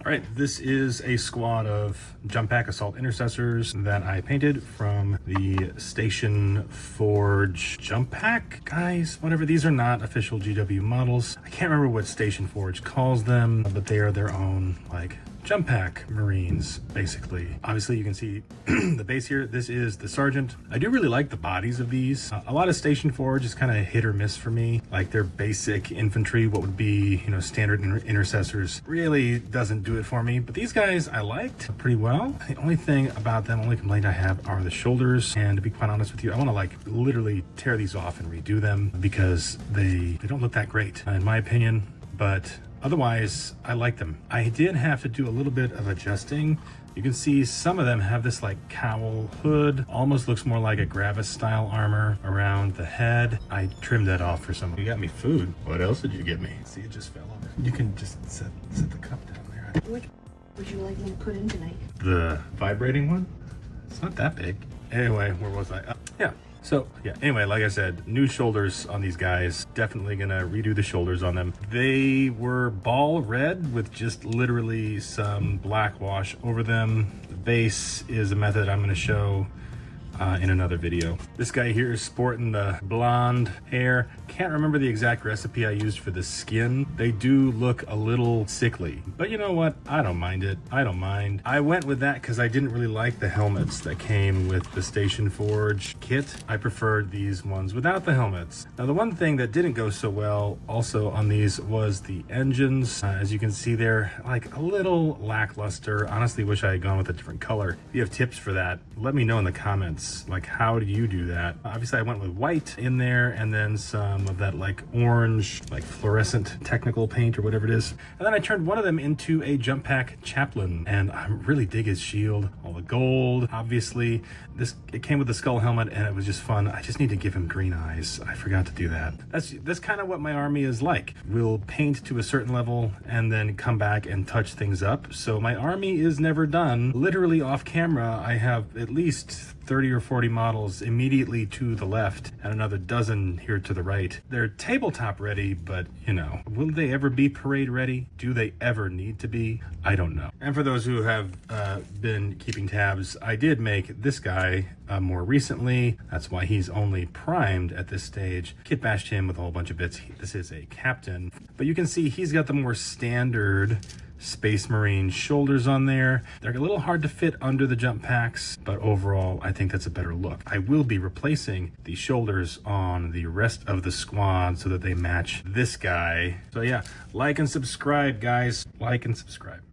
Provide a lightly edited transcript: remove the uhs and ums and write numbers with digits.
All right, this is a squad of Jump Pack Assault Intercessors that I painted from the Station Forge Jump Pack guys, whatever. These are not official GW models. I can't remember what Station Forge calls them, but they are their own, like, Jump Pack Marines, basically. Obviously, you can see the base here. This is the Sergeant. I do really like the bodies of these. A lot of Station Forge is kind of hit or miss for me. Like their basic infantry, what would be, you know, standard intercessors, really doesn't do it for me. But these guys I liked pretty well. The only thing about them, only complaint I have are the shoulders. And to be quite honest with you, I want to like literally tear these off and redo them because they don't look that great, in my opinion. But otherwise, I like them. I did have to do a little bit of adjusting. You can see some of them have this like cowl hood, almost looks more like a Gravis style armor around the head. I trimmed that off for some. You got me food. What else did you get me? See, it just fell over. You can just set the cup down there. Which would you like me to put in tonight? The vibrating one? It's not that big. Anyway, where was I? Yeah. So yeah, anyway, like I said, new shoulders on these guys. Definitely gonna redo the shoulders on them. They were Baal Red with just literally some black wash over them. The base is a method I'm gonna show in another video. This guy here is sporting the blonde hair. Can't remember the exact recipe I used for the skin. They do look a little sickly, but you know what? I don't mind it. I don't mind. I went with that because I didn't really like the helmets that came with the Station Forge kit. I preferred these ones without the helmets. Now, the one thing that didn't go so well also on these was the engines. As you can see, they're like a little lackluster. Honestly, wish I had gone with a different color. If you have tips for that, let me know in the comments. Like, how do you do that? Obviously, I went with white in there and then some of that like orange, like fluorescent technical paint or whatever it is. And then I turned one of them into a Jump Pack Chaplain, and I really dig his shield. All the gold, obviously. It came with the skull helmet and it was just fun. I just need to give him green eyes. I forgot to do that. That's kind of what my army is like. We'll paint to a certain level and then come back and touch things up. So my army is never done. Literally off camera, I have at least 30 or 40 models immediately to the left and another dozen here to the right. They're tabletop ready, but you know, will they ever be parade ready? Do they ever need to be? I don't know. And for those who have been keeping tabs, I did make this guy more recently. That's why he's only primed at this stage. Kitbashed him with a whole bunch of bits. This is a captain, but you can see he's got the more standard Space Marine shoulders on there. They're a little hard to fit under the jump packs, but overall I think that's a better look. I will be replacing the shoulders on the rest of the squad so that they match this guy. So yeah, like and subscribe, guys. Like and subscribe.